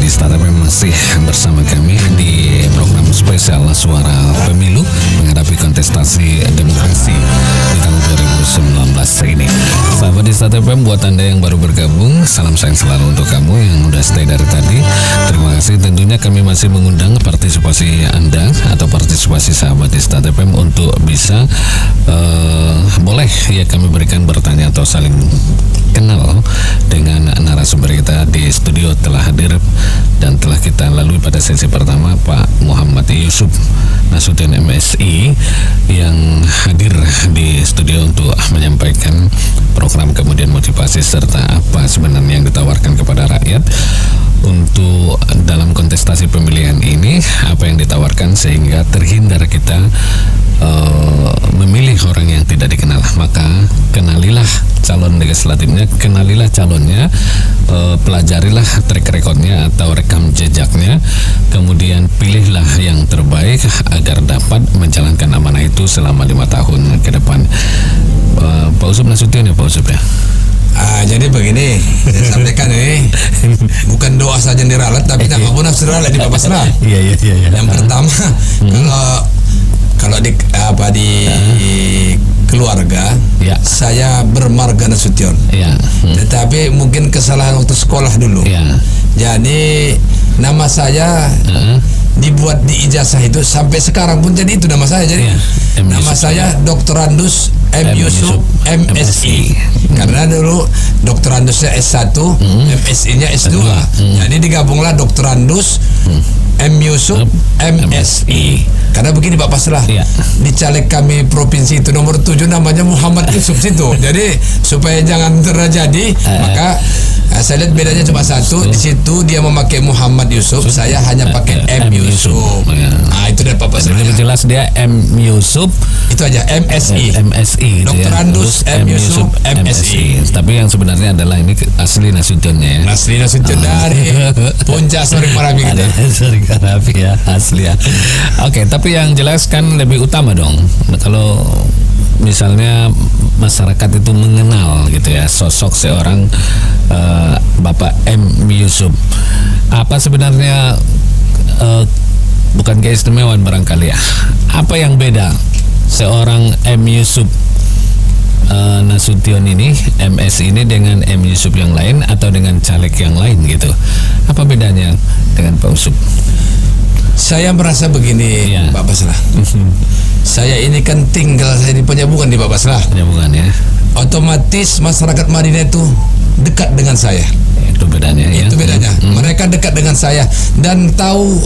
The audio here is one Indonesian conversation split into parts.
Adista TPM masih bersama kami di program spesial Suara Pemilu menghadapi kontestasi demokrasi di tahun 2019 ini. Sahabat Adista TPM, buat Anda yang baru bergabung, salam sayang selalu untuk kamu yang udah stay dari tadi. Terima kasih. Tentunya kami masih mengundang partisipasi Anda atau partisipasi sahabat Adista TPM untuk bisa boleh ya kami berikan bertanya atau saling kenal dengan narasumber kita di studio. Telah hadir dan telah kita lalui pada sesi pertama Pak Muhammad Yusuf Nasution MSI yang hadir di studio untuk menyampaikan program, kemudian motivasi serta apa sebenarnya yang ditawarkan kepada rakyat untuk dalam kontestasi pemilihan ini, apa yang ditawarkan sehingga terhindar kita memilih orang yang tidak dikenal. Maka kenalilah calon legislatifnya, kenalilah calonnya, pelajarilah track recordnya atau rekam jejaknya, kemudian pilihlah yang terbaik agar dapat menjalankan amanah itu selama 5 tahun ke depan. Pak Usop Nasution ya Pak Usop ya. Jadi begini, saya sampaikan ini bukan doa saja yang diralat, tapi tak pun nafsu diralat di Bapak Serah. Iya. Yang pertama, kalau di keluarga, ya, saya bermarga Nasution. Ya. Tetapi mungkin kesalahan waktu sekolah dulu. Ya. Jadi nama saya dibuat di ijazah itu sampai sekarang pun jadi itu nama saya. Jadi nama saya Dr. Andus M. Yusuf MSI. Karena dulu Dr. Andusnya S1, MSI-nya S2. Jadi digabunglah Dr. Andus M. Yusuf MSI. Karena begini Pak Paslah, di caleg kami provinsi itu nomor 7 namanya Muhammad Yusuf situ. Jadi supaya jangan terjadi, maka saya lihat bedanya cuma satu. Di situ dia memakai Muhammad Yusuf, saya hanya pakai M. Yusuf. Itu dari Pak Paslah. Lebih jelas dia M. Yusuf. Itu aja MSI. MSI. Dr. Andus M. Yusuf MSI. Tapi yang sebenarnya adalah ini asli Nasutionnya ya. Asli Nasution dari Puncak Sorik Marapi kita. Sorik Marapi ya, asli ya. Oke, tapi yang jelas kan lebih utama dong. Kalau misalnya masyarakat itu mengenal gitu ya sosok seorang Bapak M. Yusuf, apa sebenarnya bukan keistimewaan barangkali ya, apa yang beda seorang M. Yusuf Nasution ini, MS ini dengan M. Yusuf yang lain atau dengan caleg yang lain gitu? Apa bedanya dengan Pak Usop? Saya merasa begini, Pak Paslah. Saya ini kan tinggal saya di Penyabukan di Pak Paslah. Penyabukan ya. Otomatis masyarakat Madinah itu dekat dengan saya. Itu bedanya ya. Itu bedanya. Mereka dekat dengan saya dan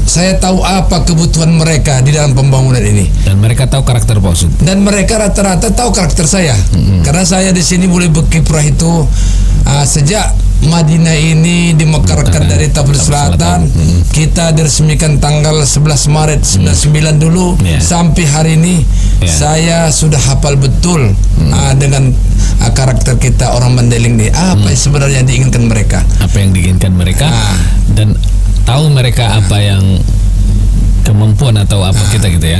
saya tahu apa kebutuhan mereka di dalam pembangunan ini. Dan mereka tahu karakter Pak Usop. Dan mereka rata-rata tahu karakter saya. Karena saya di sini mulai berkiprah itu sejak Madinah ini dimekarkan dari Tablis Selatan. Kita diresmikan tanggal 11 Maret 99 dulu sampai hari ini. Saya sudah hafal betul dengan karakter kita orang Mandailing ini. Apa sebenarnya yang diinginkan mereka? Apa yang diinginkan mereka dan tahu mereka apa yang kemampuan atau apa kita gitu ya.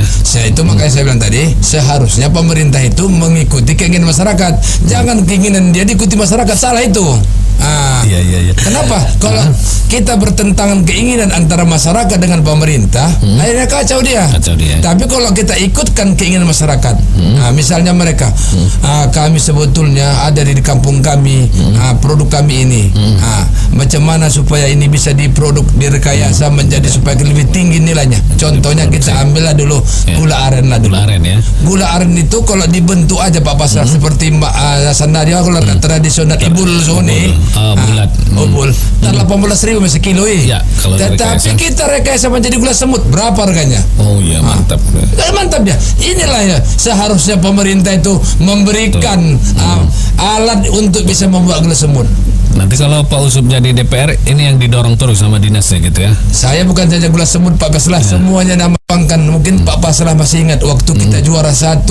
Makanya saya bilang tadi, seharusnya pemerintah itu mengikuti keinginan masyarakat. Jangan keinginan dia diikuti masyarakat, salah itu. Iya. Kenapa? Kalau kita bertentangan keinginan antara masyarakat dengan pemerintah, akhirnya kacau dia. Tapi kalau kita ikutkan keinginan masyarakat, misalnya mereka, kami sebetulnya ada di kampung kami, produk kami ini, macam mana supaya ini bisa diproduk, direkayasa menjadi supaya lebih tinggi nilainya. Contohnya kita ambillah dulu gula aren lah dulu. Gula aren itu kalau dibentuk aja Pak Pasar seperti sandaria kalau tradisional ibul soni. Bulat. Bul. Dan 18.000 sekilo ya. Tetapi kita rekayasa menjadi gula semut. Berapa harganya? Oh iya, mantap. Mantap ya. Inilah ya seharusnya pemerintah itu memberikan alat untuk bisa membuat gula semut. Nanti kalau Pak Usop jadi DPR, ini yang didorong terus sama dinasnya gitu ya. Saya bukan saja gula semut Pak Paslah, semuanya nambangkan. Mungkin Pak Paslah masih ingat waktu kita juara 1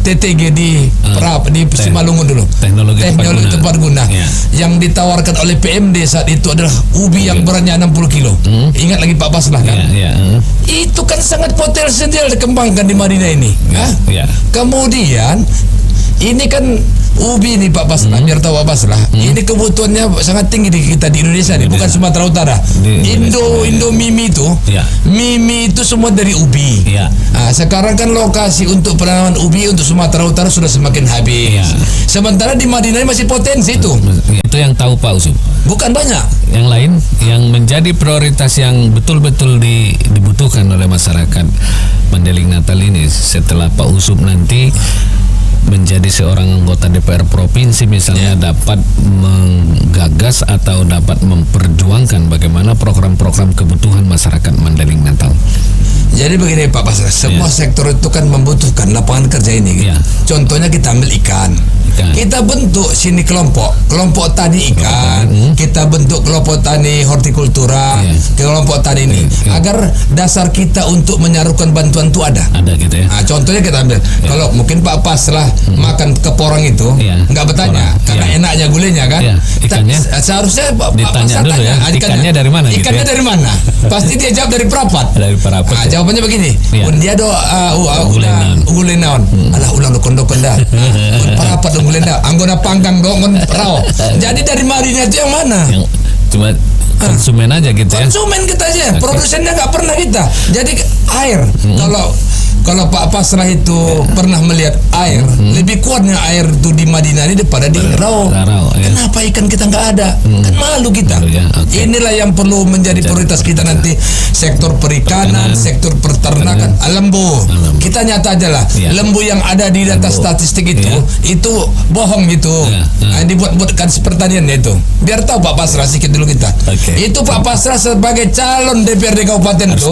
TTG di Simalungun dulu. Teknologi tepat guna. Yang ditawarkan oleh PMD saat itu adalah ubi yang beratnya 60 kilo. Ingat lagi Pak Paslah kan? Itu kan sangat potensial dikembangkan di Madinah ini. Kemudian Ini kan ubi nih Pak Pasrah, biar tahu Pak Pasrah. Ini kebutuhannya sangat tinggi di kita di Indonesia nih, bukan Sumatera Utara. Indo Mimi itu, Mimi itu semua dari ubi. Nah, sekarang kan lokasi untuk penanaman ubi untuk Sumatera Utara sudah semakin habis. Sementara di Madinah masih potensi itu. Itu yang tahu Pak Usop. Bukan banyak. Yang lain yang menjadi prioritas yang betul-betul dibutuhkan oleh masyarakat Mandailing Natal ini setelah Pak Usop nanti menjadi seorang anggota DPR provinsi misalnya dapat menggagas atau dapat memperjuangkan bagaimana program-program kebutuhan masyarakat Mandailing Natal. Jadi begini Pak Pasrah, semua sektor itu kan membutuhkan lapangan kerja ini. Gitu. Contohnya kita ambil ikan. Kita bentuk sini kelompok tani ikan, kita bentuk kelompok tani hortikultura, kelompok tani ini, agar dasar kita untuk menyarukan bantuan itu ada. Ada gitu ya. Nah, contohnya kita ambil, kalau mungkin Pak Pasrah makan keporang itu, nggak bertanya, karena enaknya gulenya kan. Ikannya seharusnya Pak Pasrah tanya, ikannya dari mana? Ikannya dari mana? Pasti dia jawab dari perapat. Dari perapat. Nah, jawabannya begini, dia ugulenaon, alah ulang dokon dah, perapat ungulena, anggona panggang dongon rao. Jadi dari marinya itu yang mana? Yang cuma konsumen aja gitu ya. Konsumen kita aja, produsennya nggak pernah kita. Jadi air, kalau Pak Pasrah itu pernah melihat air, lebih kuatnya air itu di Madinah ini daripada di Rau. Kenapa ikan kita nggak ada? Kan malu kita. Inilah yang perlu menjadi prioritas kita nanti, sektor perikanan, sektor peternakan, lembu. Kita nyata aja lah, lembu yang ada di data statistik itu bohong gitu. Dibuat-buatkan pertanian itu. Biar tahu Pak Pasrah sedikit dulu kita. Itu Pak Pasrah sebagai calon DPRD Kabupaten itu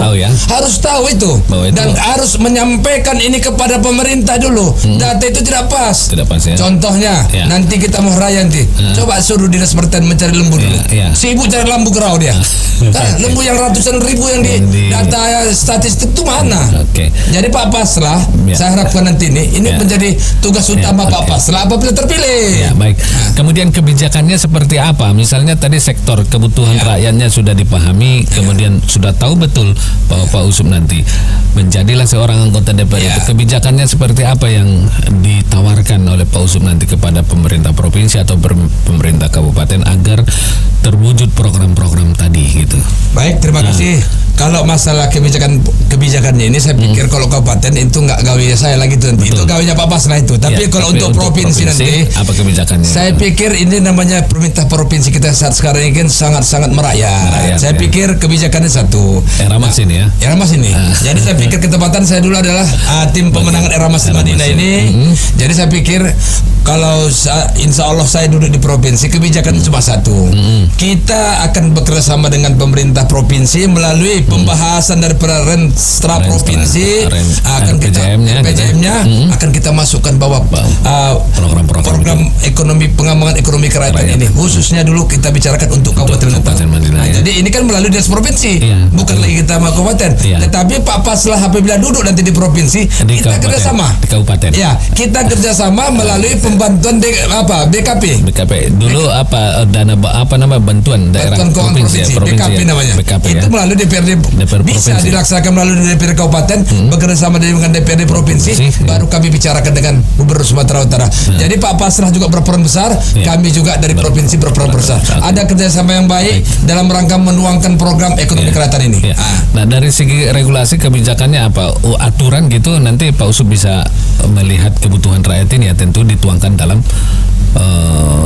harus tahu itu dan harus menyampaikan ini kepada pemerintah dulu. Data itu tidak pas. Contohnya nanti kita mau raya nanti, coba suruh dinas pertanian mencari lembu dulu. Sibuk cari lembu kerau dia. Lembu yang ratusan ribu yang di data statistik itu mana? Jadi Pak Pasrah, saya harapkan nanti ini menjadi tugas utama Pak Pasrah apabila terpilih. Baik. Kemudian kebijakannya seperti apa? Misalnya tadi sektor kebutuhan rakyatnya sudah dipahami, kemudian sudah tahu betul bahwa Pak Usop nanti menjadilah seorang anggota DPR itu. Kebijakannya seperti apa yang ditawarkan oleh Pak Usop nanti kepada pemerintah provinsi atau pemerintah kabupaten agar terwujud program-program tadi gitu. Baik, terima kasih. Kalau masalah kebijakannya ini saya pikir kalau kabupaten itu nggak gawe saya lagi tuh nanti. Itu gawenya Pak Pasrah itu. Tapi kalau untuk provinsi nanti apa kebijakannya? Saya pikir ini namanya pemerintah provinsi kita saat sekarang ini kan sangat-sangat merakyat. Saya pikir kebijakannya satu. Era Mas ini ya. Era Mas ini. Jadi saya pikir ketepatan saya dulu adalah tim pemenangan Era Mas Madinah ini. Jadi saya pikir kalau insya Allah saya duduk di provinsi, kebijakan cuma satu. Kita akan bekerjasama dengan pemerintah provinsi melalui pembahasan dari Renstra provinsi, akan kita RPJM-nya akan kita masukkan bahwa program ekonomi pengembangan ekonomi kerakyatan ini khususnya dulu kita bicarakan untuk Kabupaten Madinah. Jadi ini kan melalui dinas provinsi, bukan lagi kita mau kabupaten. Tetapi Pak Pasrah apabila duduk nanti di provinsi, kita kerjasama di kabupaten. Ya, kita kerjasama melalui pembantuan BKP. Dulu dana bantuan daerah provinsi BKP namanya. Itu melalui DPRD bisa dilaksanakan melalui DPRD kabupaten bekerja sama dengan DPRD provinsi, baru kami bicarakan dengan Gubernur Sumatera Utara. Jadi Pak Pasrah juga berperan besar, kami juga dari provinsi berperan besar. Ada kerjasama yang baik dalam rangka menuangkan program ekonomi kerakyatan ini. Nah, dari segi regulasi kebijakannya apa? Aturan gitu nanti Pak Usop bisa melihat kebutuhan rakyat ini ya tentu dituangkan dalam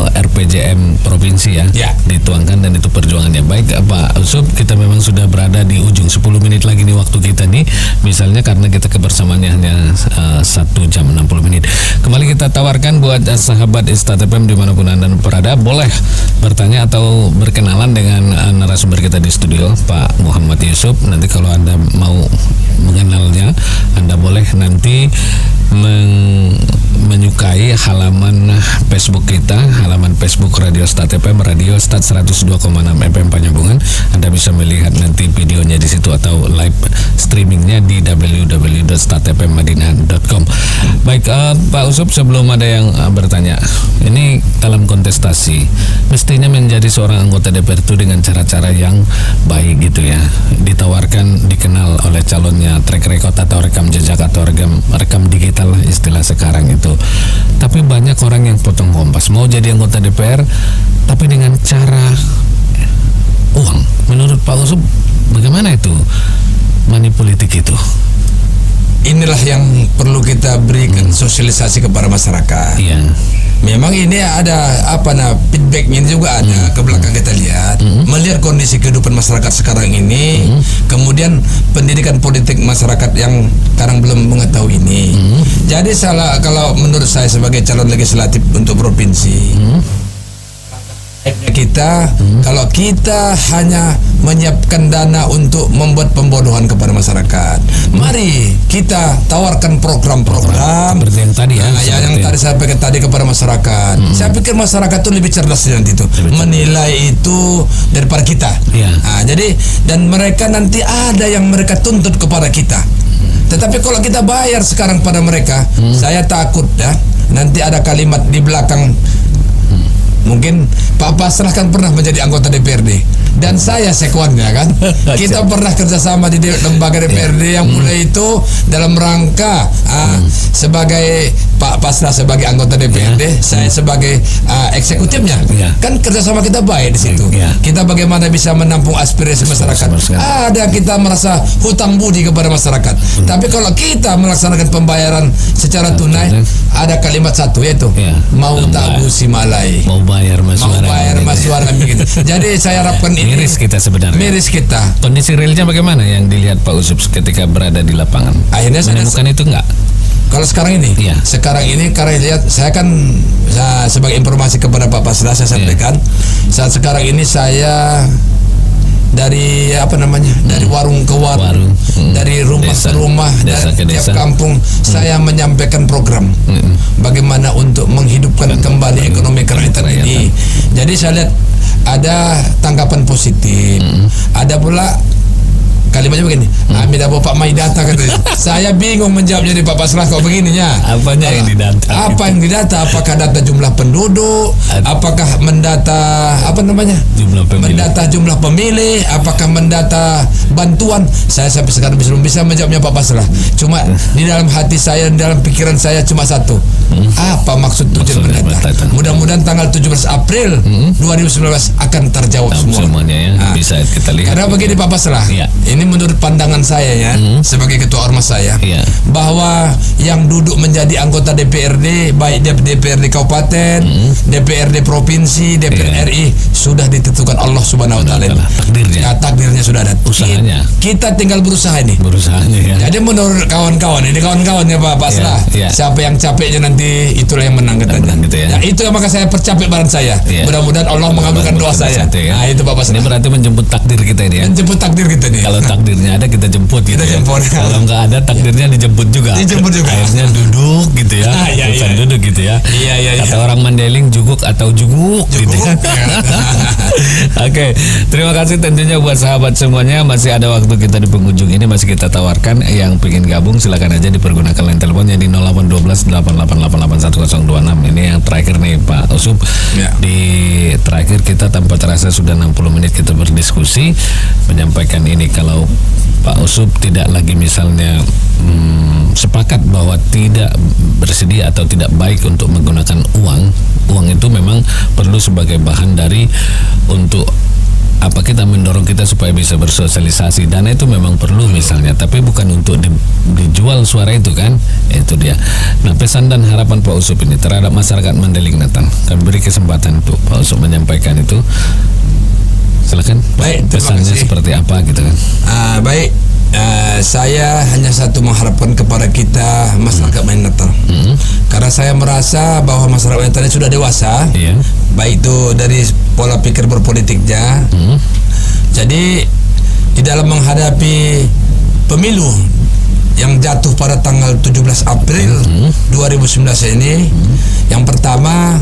RPJM provinsi ya, dituangkan dan itu perjuangannya. Baik Pak Usop, kita memang sudah berada di ujung 10 menit lagi nih waktu kita nih, misalnya karena kita kebersamaannya hanya 1 jam 60 menit. Kembali kita tawarkan buat sahabat Istad FM dimanapun Anda berada, boleh bertanya atau berkenalan dengan narasumber kita di studio Pak Muhammad Yusuf. Nanti kalau Anda mau mengenalnya, Anda boleh nanti menyukai halaman Facebook kita, halaman Facebook Radio Stad FM, Radio Stad 102,6 FM Penyambungan. Anda bisa melihat nanti videonya di situ atau live streamingnya di www.stadfmmadinah.com. Baik Pak Usop, sebelum ada yang bertanya, ini dalam kontestasi mestinya menjadi seorang anggota DPR itu dengan cara-cara yang baik gitu ya, ditawarkan, dikenal oleh calonnya track record atau rekam jejak atau rekam digital istilah sekarang itu. itu. Tapi banyak orang yang potong kompas mau jadi anggota DPR, tapi dengan cara uang. Menurut Pak Usop, bagaimana itu money politik itu? Inilah yang perlu kita berikan sosialisasi kepada masyarakat. Iya. Memang ini ada feedbacknya juga ada ke belakang kita lihat, melihat kondisi kehidupan masyarakat sekarang ini, kemudian pendidikan politik masyarakat yang sekarang belum mengetahui ini. Jadi kalau menurut saya sebagai calon legislatif untuk provinsi, kita kalau kita hanya menyiapkan dana untuk membuat pembodohan kepada masyarakat, mari kita tawarkan program-program seperti yang tadi yang tadi saya sampaikan tadi kepada masyarakat. Saya pikir masyarakat itu lebih cerdas nanti itu menilai itu daripada kita. Jadi dan mereka nanti ada yang mereka tuntut kepada kita. Tetapi kalau kita bayar sekarang pada mereka, saya takut nanti ada kalimat di belakang. Mungkin Pak Pasrah kan pernah menjadi anggota DPRD dan saya sekuannya kan. Kita pernah kerjasama di lembaga DPRD yang mulai itu dalam rangka sebagai Pak Pasrah sebagai anggota DPRD, saya sebagai eksekutifnya. Kan kerjasama kita baik di situ. Kita bagaimana bisa menampung aspirasi masyarakat. Ada kita merasa hutang budi kepada masyarakat. Tapi kalau kita melaksanakan pembayaran secara tunai, ada kalimat satu yaitu mau tabu si malai. Mau bayar mas suara gitu. Jadi saya harapkan ini miris kita sebenarnya. Miris kita. Kondisi realnya bagaimana yang dilihat Pak Usop ketika berada di lapangan? Akhirnya menemukan itu enggak? Kalau sekarang ini, sekarang ini karena lihat saya kan sebagai informasi kepada Pak Pasrah saya sampaikan, saat sekarang ini saya dari dari warung ke warung, dari rumah ke rumah, dari tiap kampung saya menyampaikan program bagaimana untuk menghidupkan kembali ekonomi kerakyatan ini. Jadi saya lihat ada tanggapan positif, ada pula kalimatnya begini, Amida Bapak Maidata katanya. Saya bingung menjawabnya di Pak Pasrah kok begininya. Apanya yang didata? Apa yang didata? Apakah data jumlah penduduk? Apakah mendata jumlah pemilih? Mendata jumlah pemilih? Apakah mendata bantuan? Saya sampai sekarang belum bisa menjawabnya Pak Pasrah. Cuma di dalam hati saya, di dalam pikiran saya cuma satu. Apa maksud tujuan mendata? Mudah-mudahan tanggal 17 April 2019 akan terjawab semuanya bisa kita lihat. Karena begini Pak Pasrah. Ini menurut pandangan saya sebagai ketua ormas saya, bahwa yang duduk menjadi anggota DPRD, baik DPRD kabupaten, DPRD provinsi, DPR RI sudah ditentukan Allah Subhanahu wa taala. Takdirnya sudah ada. Usahanya. Kita tinggal berusaha ini. Jadi menurut kawan-kawannya Pak Pasrah, siapa yang capeknya nanti itulah yang menang katanya. Itu yang maka saya percapek barang saya. Mudah-mudahan Allah mengabulkan doa saya. Itu Pak Pasrah. Ini berarti menjemput takdir kita ini ya. Menjemput takdir kita nih. Kalau takdirnya ada kita jemput gitu. Kalau nggak ada takdirnya dijemput juga. Akhirnya duduk gitu ya. Bukan duduk gitu ya. Kata orang Mandailing juguk atau juguk gitu ya. Oke, terima kasih tentunya buat sahabat semuanya. Masih ada waktu kita di penghujung ini, masih kita tawarkan yang pengen gabung silakan aja dipergunakan line teleponnya di 0812 8888 1026. Ini yang terakhir nih Pak Usop. Di terakhir kita tanpa terasa sudah 60 menit kita berdiskusi menyampaikan ini. Kalau Pak Usop tidak lagi misalnya sepakat bahwa tidak bersedia atau tidak baik untuk menggunakan uang itu memang perlu sebagai bahan dari untuk kita mendorong kita supaya bisa bersosialisasi. Dana itu memang perlu misalnya, tapi bukan untuk dijual suara itu kan. Itu dia. Nah, pesan dan harapan Pak Usop ini terhadap masyarakat Mandailing Natang, kami beri kesempatan untuk Pak Usop menyampaikan itu. Silakan. Baik, pesannya seperti apa gitu kan? Baik. Saya hanya satu mengharapkan kepada kita masyarakat Mandailing Natal, karena saya merasa bahwa masyarakat Mandailing Natal sudah dewasa, baik itu dari pola pikir berpolitiknya. Jadi di dalam menghadapi pemilu yang jatuh pada tanggal 17 April 2019 ini, yang pertama,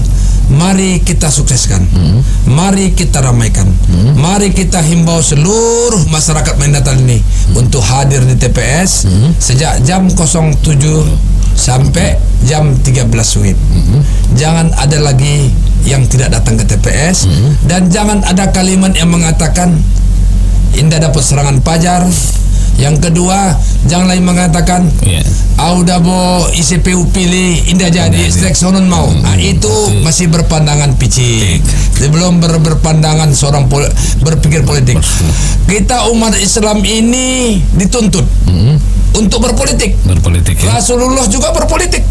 mari kita sukseskan, mari kita ramaikan, mari kita himbau seluruh masyarakat Mandailing Natal ini untuk hadir di TPS sejak jam 07 sampai jam 13 WIB. Jangan ada lagi yang tidak datang ke TPS, dan jangan ada kalimat yang mengatakan Indah dapat serangan pajar, Yang kedua, jangan lagi mengatakan auda bo ICPU pilih indah jadi seleksionon mau. Itu masih berpandangan picik. Belum berpandangan seorang berpikir politik. Kita umat Islam ini dituntut untuk berpolitik. Rasulullah juga berpolitik.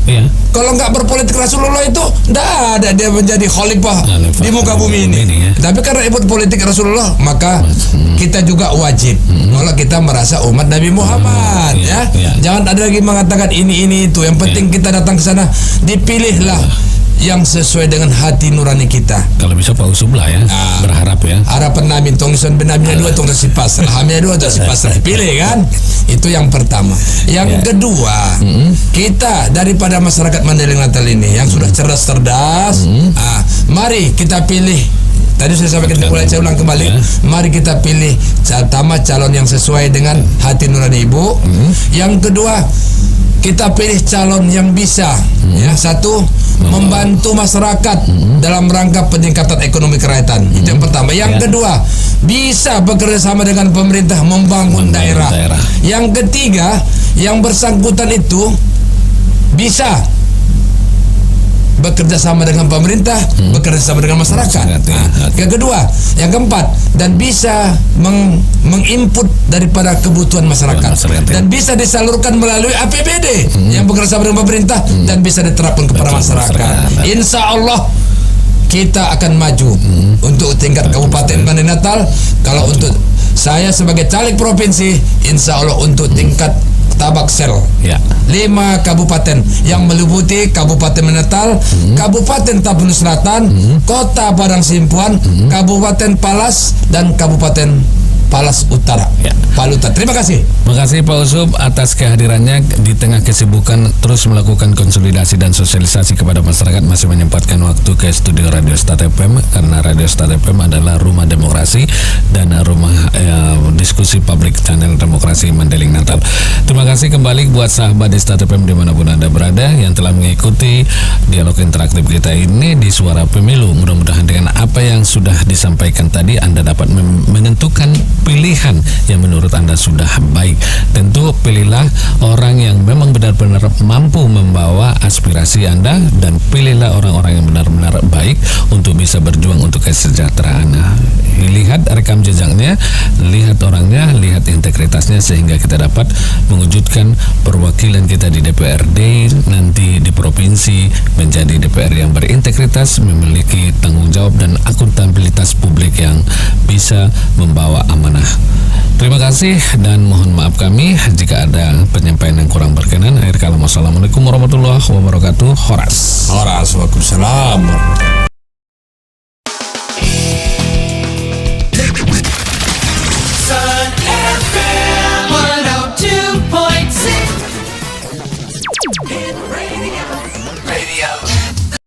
Kalau nggak berpolitik Rasulullah itu tidak ada dia menjadi khalifah di muka bumi ini. Tapi karena ikut politik Rasulullah, maka kita juga wajib kalau kita merasa umat Nabi Muhammad, jangan ada lagi mengatakan ini itu. Yang penting kita datang ke sana, dipilihlah yang sesuai dengan hati nurani kita. Kalau bisa Pak Usub lah berharap harapan Nabi tongson benamnya dua tong si pasrah, hamnya dua tong si pasrah, pilih kan. Itu yang pertama. Yang kedua, kita daripada masyarakat Mandailing Natal ini yang sudah cerdas, mari kita pilih. Tadi saya sampaikan, saya ulang kembali. Mari kita pilih pertama calon yang sesuai dengan hati nurani ibu. Yang kedua, kita pilih calon yang bisa satu, membantu masyarakat dalam rangka peningkatan ekonomi kerakyatan. Itu yang pertama. Yang kedua, bisa bekerja sama dengan pemerintah membangun daerah. Yang ketiga, yang bersangkutan itu bisa bekerja sama dengan pemerintah, bekerja sama dengan masyarakat. Yang kedua, yang keempat, dan bisa menginput daripada kebutuhan masyarakat, dan bisa disalurkan melalui APBD yang bekerja sama dengan pemerintah dan bisa diterapkan kepada masyarakat. Insya Allah kita akan maju untuk tingkat Kabupaten Mandailing Natal. Kalau untuk saya sebagai caleg provinsi, insya Allah untuk tingkat Tabaksel 5 kabupaten yang meliputi Kabupaten Mandailing Natal, Kabupaten Tapanuli Selatan, Kota Padang Simpuan, Kabupaten Palas, dan Kabupaten Palas Utara. Palutan. Terima kasih. Terima kasih Pak Usub atas kehadirannya di tengah kesibukan terus melakukan konsolidasi dan sosialisasi kepada masyarakat, masih menyempatkan waktu ke studio Radio Start FM, karena Radio Start FM adalah rumah demokrasi dan rumah diskusi publik channel demokrasi Mandailing Natal. Terima kasih kembali buat sahabat di Start FM dimanapun Anda berada yang telah mengikuti dialog interaktif kita ini di Suara Pemilu. Mudah-mudahan dengan apa yang sudah disampaikan tadi Anda dapat menentukan pilihan yang menurut Anda sudah baik. Tentu pilihlah orang yang memang benar-benar mampu membawa aspirasi Anda, dan pilihlah orang-orang yang benar-benar baik untuk bisa berjuang untuk kesejahteraan. Lihat rekam jejaknya, lihat orangnya, lihat integritasnya, sehingga kita dapat mewujudkan perwakilan kita di DPRD nanti di provinsi menjadi DPR yang berintegritas, memiliki tanggung jawab dan akuntabilitas publik yang bisa membawa amanah. Terima kasih dan mohon maaf kami jika ada penyampaian yang kurang berkenan. Akhir kalam, wassalamualaikum warahmatullahi wabarakatuh. Horas. Waalaikumsalam.